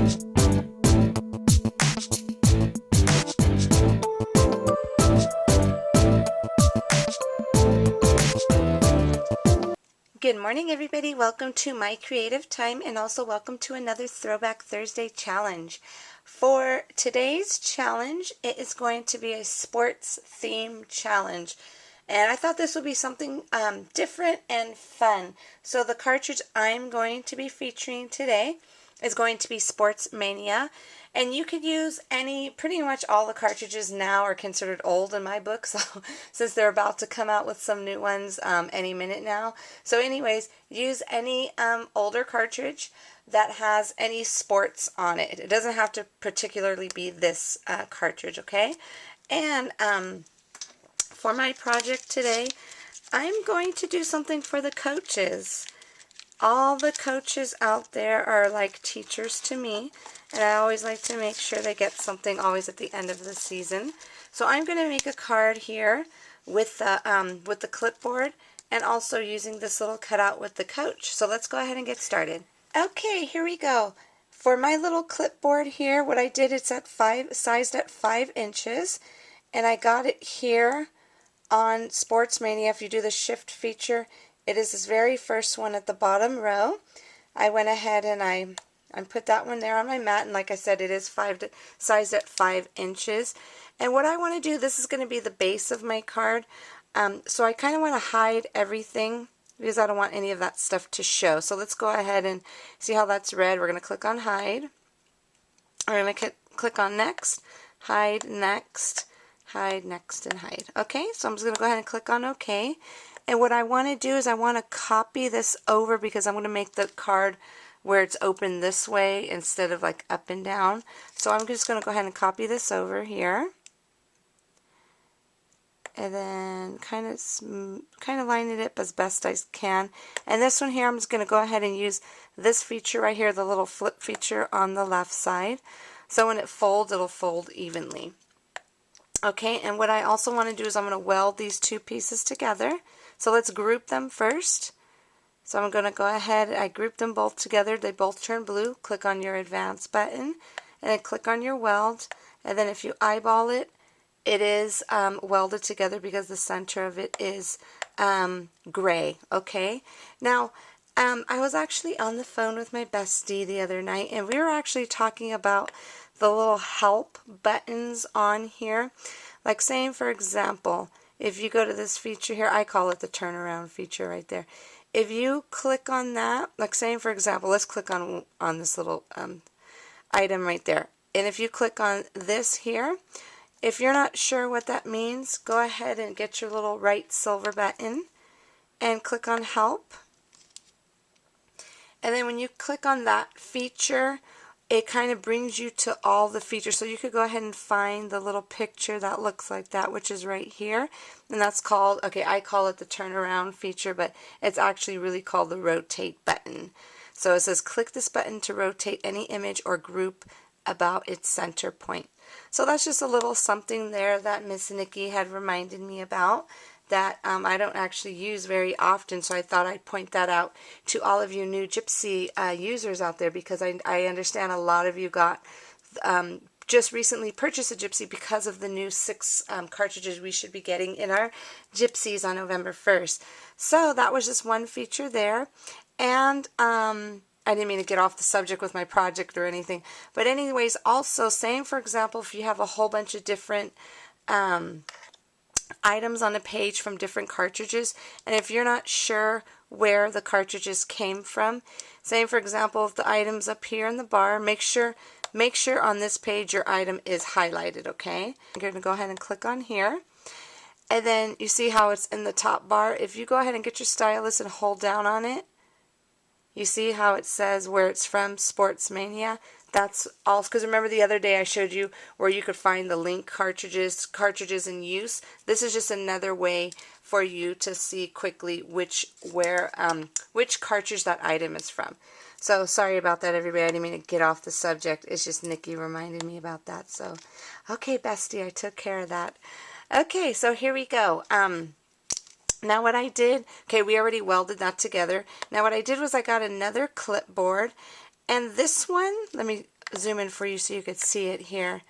Good morning, everybody. Welcome to my creative time, and also welcome to another Throwback Thursday challenge. For today's challenge, it is going to be a sports theme challenge, and I thought this would be something different and fun. So the cartridge I'm going to be featuring today is going to be Sports Mania, and you could use pretty much all the cartridges now are considered old in my book, so since they're about to come out with some new ones any minute now. So anyways, use any older cartridge that has any sports on it. It doesn't have to particularly be this cartridge, okay? And for my project today, I'm going to do something for the coaches. All the coaches out there are like teachers to me, and I always like to make sure they get something always at the end of the season. So I'm going to make a card here with the clipboard, and also using this little cutout with the coach. So let's go ahead and get started. Okay, here we go. For my little clipboard here, what I did, it's sized at 5 inches, and I got it here on Sports Mania. If you do the shift feature, it is this very first one at the bottom row. I went ahead and I put that one there on my mat, and like I said, it is sized at 5 inches. And what I want to do, this is going to be the base of my card, so I kind of want to hide everything because I don't want any of that stuff to show. So let's go ahead and see how that's red. We're going to click on hide. We're going to click on next, hide, next, and hide. Okay, so I'm just going to go ahead and click on OK. And what I want to do is I want to copy this over because I'm going to make the card where it's open this way instead of like up and down. So I'm just going to go ahead and copy this over here. And then kind of line it up as best I can. And this one here, I'm just going to go ahead and use this feature right here, the little flip feature on the left side. So when it folds, it'll fold evenly. Okay, and what I also want to do is I'm going to weld these two pieces together. So let's group them first. So I'm going to go ahead, I group them both together. They both turn blue. Click on your Advanced button, and then click on your Weld. And then if you eyeball it, it is welded together because the center of it is gray. Okay, now I was actually on the phone with my bestie the other night, and we were actually talking about the little help buttons on here. Like saying, for example, if you go to this feature here, I call it the turnaround feature right there. If you click on that, like saying, for example, let's click on this little item right there. And if you click on this here, if you're not sure what that means, go ahead and get your little right silver button and click on help. And then when you click on that feature, it kind of brings you to all the features. So you could go ahead and find the little picture that looks like that, which is right here. And that's called, okay, I call it the turnaround feature, but it's actually really called the rotate button. So it says click this button to rotate any image or group about its center point. So that's just a little something there that Miss Nikki had reminded me about that I don't actually use very often, so I thought I'd point that out to all of you new Gypsy users out there, because I understand a lot of you got just recently purchased a Gypsy because of the new 6 cartridges we should be getting in our Gypsies on November 1st. So that was just one feature there, and I didn't mean to get off the subject with my project or anything, but anyways, also saying, for example, if you have a whole bunch of different items on a page from different cartridges, and if you're not sure where the cartridges came from, say for example, if the item's up here in the bar, make sure on this page your item is highlighted. Okay, I'm going to go ahead and click on here, and then you see how it's in the top bar. If you go ahead and get your stylus and hold down on it, you see how it says where it's from, Sports Mania. That's all, because remember the other day I showed you where you could find the link cartridges in use. This is just another way for you to see quickly which cartridge that item is from. So sorry about that, everybody. I didn't mean to get off the subject. It's just Nikki reminded me about that. So, okay, bestie, I took care of that. Okay, so here we go. Now what I did, okay, we already welded that together. Now what I did was I got another clipboard, and this one, let me zoom in for you so you could see it here.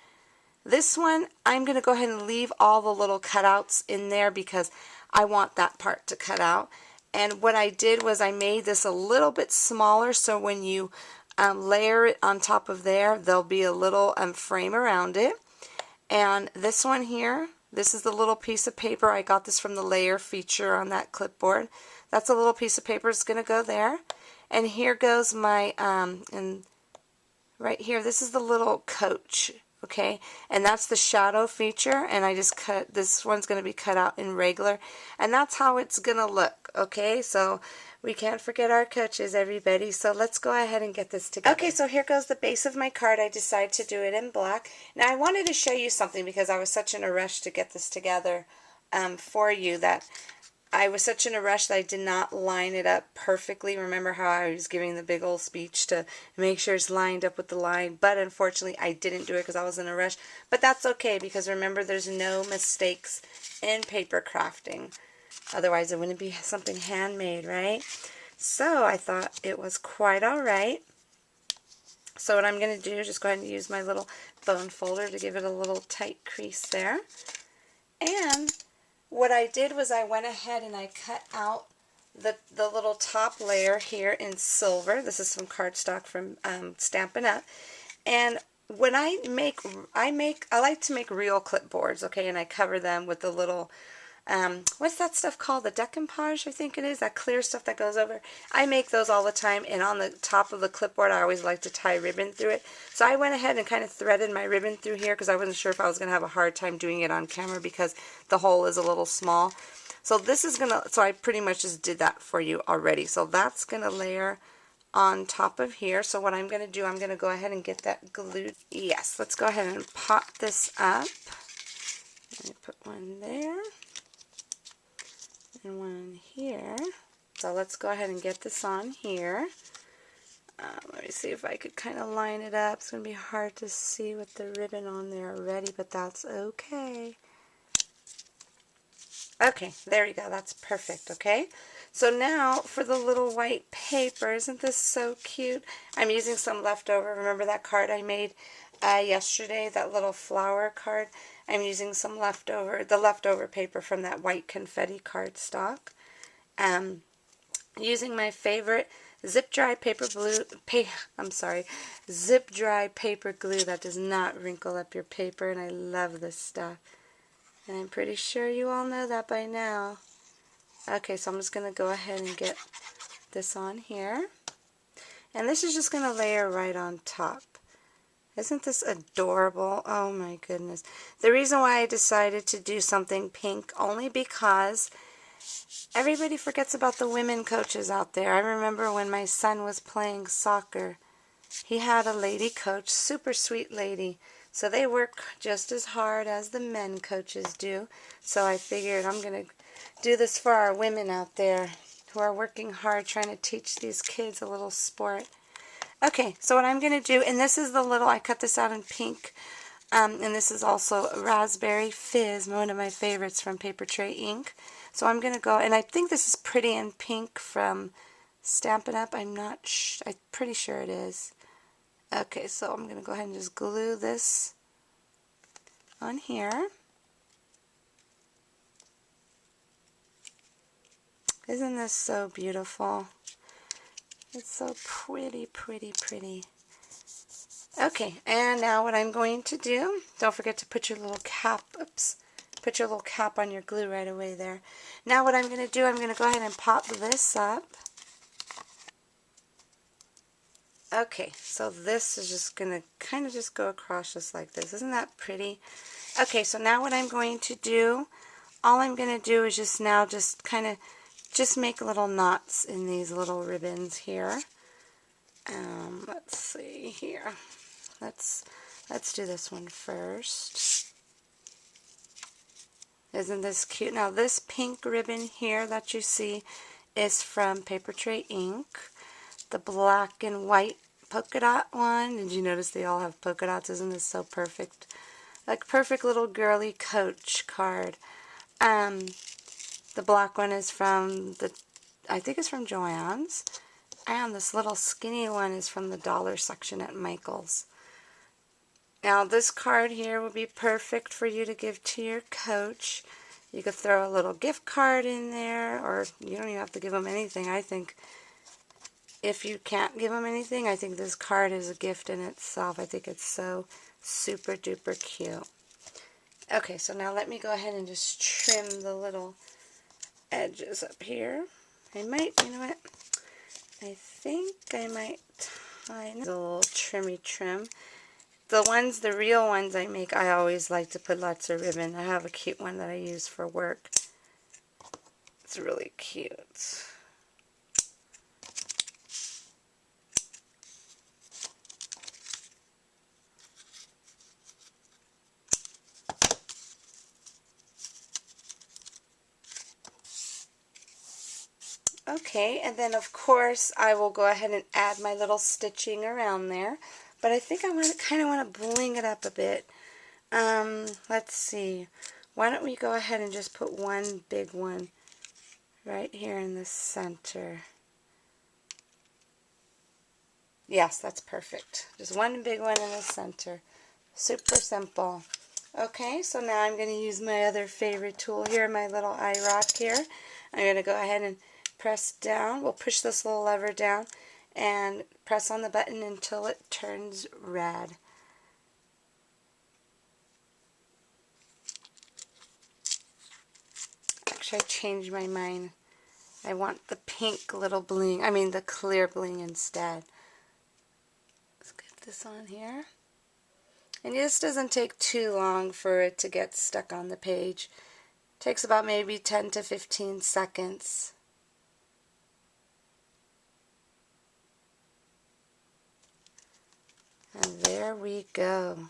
This one, I'm going to go ahead and leave all the little cutouts in there because I want that part to cut out. And what I did was I made this a little bit smaller so when you layer it on top of there, there'll be a little frame around it. And this one here, this is the little piece of paper. I got this from the layer feature on that clipboard. That's a little piece of paper. It's going to go there. And here goes my, and right here, this is the little coach. Okay, and that's the shadow feature, and I just cut, this one's going to be cut out in regular, and that's how it's going to look. Okay, so we can't forget our coaches, everybody, so let's go ahead and get this together. Okay, so here goes the base of my card. I decided to do it in black. Now I wanted to show you something because I was such in a rush to get this together for you that I was such in a rush that I did not line it up perfectly. Remember how I was giving the big old speech to make sure it's lined up with the line, but unfortunately I didn't do it because I was in a rush. But that's okay because remember there's no mistakes in paper crafting. Otherwise it wouldn't be something handmade, right? So I thought it was quite alright. So what I'm going to do is just go ahead and use my little bone folder to give it a little tight crease there. And what I did was I went ahead and I cut out the little top layer here in silver. This is some cardstock from Stampin' Up. And when I like to make real clipboards, okay, and I cover them with the little, what's that stuff called? The decoupage, I think it is, that clear stuff that goes over. I make those all the time, and on the top of the clipboard I always like to tie ribbon through it. So I went ahead and kind of threaded my ribbon through here because I wasn't sure if I was going to have a hard time doing it on camera because the hole is a little small. So this is going to, so I pretty much just did that for you already. So that's going to layer on top of here. So what I'm going to do, I'm going to go ahead and get that glued. Yes, let's go ahead and pop this up. Let me put one there. And one here. So let's go ahead and get this on here. Let me see if I could kind of line it up. It's going to be hard to see with the ribbon on there already, but that's okay. Okay, there you go. That's perfect, okay? So now for the little white paper. Isn't this so cute? I'm using some leftover. Remember that card I made yesterday, that little flower card? I'm using some leftover, the leftover paper from that white confetti cardstock. Using my favorite zip dry paper glue, zip dry paper glue that does not wrinkle up your paper, and I love this stuff. And I'm pretty sure you all know that by now. Okay, so I'm just going to go ahead and get this on here. And this is just going to layer right on top. Isn't this adorable? Oh my goodness. The reason why I decided to do something pink only because everybody forgets about the women coaches out there. I remember when my son was playing soccer, he had a lady coach, super sweet lady. So they work just as hard as the men coaches do. So I figured I'm going to do this for our women out there who are working hard trying to teach these kids a little sport. Okay, so what I'm going to do, and this is the little, I cut this out in pink, and this is also Raspberry Fizz, one of my favorites from Paper Tray Ink. So I'm going to go, and I think this is Pretty in Pink from Stampin' Up. I'm pretty sure it is. Okay, so I'm going to go ahead and just glue this on here. Isn't this so beautiful? It's so pretty, pretty, pretty. Okay, and now what I'm going to do, don't forget to put your little cap, put your little cap on your glue right away there. Now what I'm going to do, I'm going to go ahead and pop this up. Okay, so this is just going to kind of just go across just like this. Isn't that pretty? Okay, so now what I'm going to do, all I'm going to do is just now just kind of just make little knots in these little ribbons here. Let's see here. Let's do this one first. Isn't this cute? Now this pink ribbon here that you see is from Paper Tray Ink. The black and white polka dot one. Did you notice they all have polka dots? Isn't this so perfect? Like perfect little girly coach card. The black one is from I think it's from Joann's. And this little skinny one is from the dollar section at Michael's. Now this card here would be perfect for you to give to your coach. You could throw a little gift card in there, or you don't even have to give them anything. I think if you can't give them anything, I think this card is a gift in itself. I think it's so super duper cute. Okay, so now let me go ahead and just trim the little edges up here. I might, you know what? I think I might tie a little trimmy trim. The real ones I make, I always like to put lots of ribbon. I have a cute one that I use for work. It's really cute. Okay, and then of course I will go ahead and add my little stitching around there. But I think I kind of want to bling it up a bit. Let's see. Why don't we go ahead and just put one big one right here in the center. Yes, that's perfect. Just one big one in the center. Super simple. Okay, so now I'm going to use my other favorite tool here, my little eye rock here. I'm going to go ahead and press down. We'll push this little lever down and press on the button until it turns red. Actually, I changed my mind. I want the pink little bling, the clear bling instead. Let's get this on here. And this doesn't take too long for it to get stuck on the page. It takes about maybe 10 to 15 seconds. And there we go.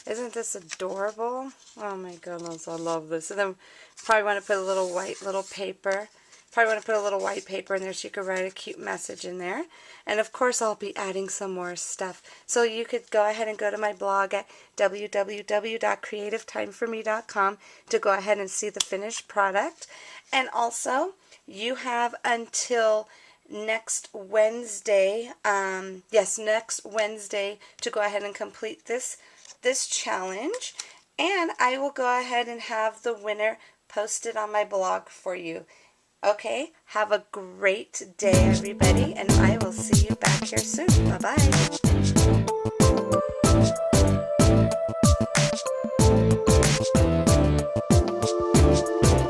Isn't this adorable? Oh my goodness, I love this. And then probably want to put a little white paper. Probably want to put a little white paper in there so you could write a cute message in there. And of course I'll be adding some more stuff. So you could go ahead and go to my blog at www.creativetimeforme.com to go ahead and see the finished product. And also you have until next Wednesday, next Wednesday to go ahead and complete this challenge, and I will go ahead and have the winner posted on my blog for you. Okay, have a great day everybody, and I will see you back here soon. Bye-bye.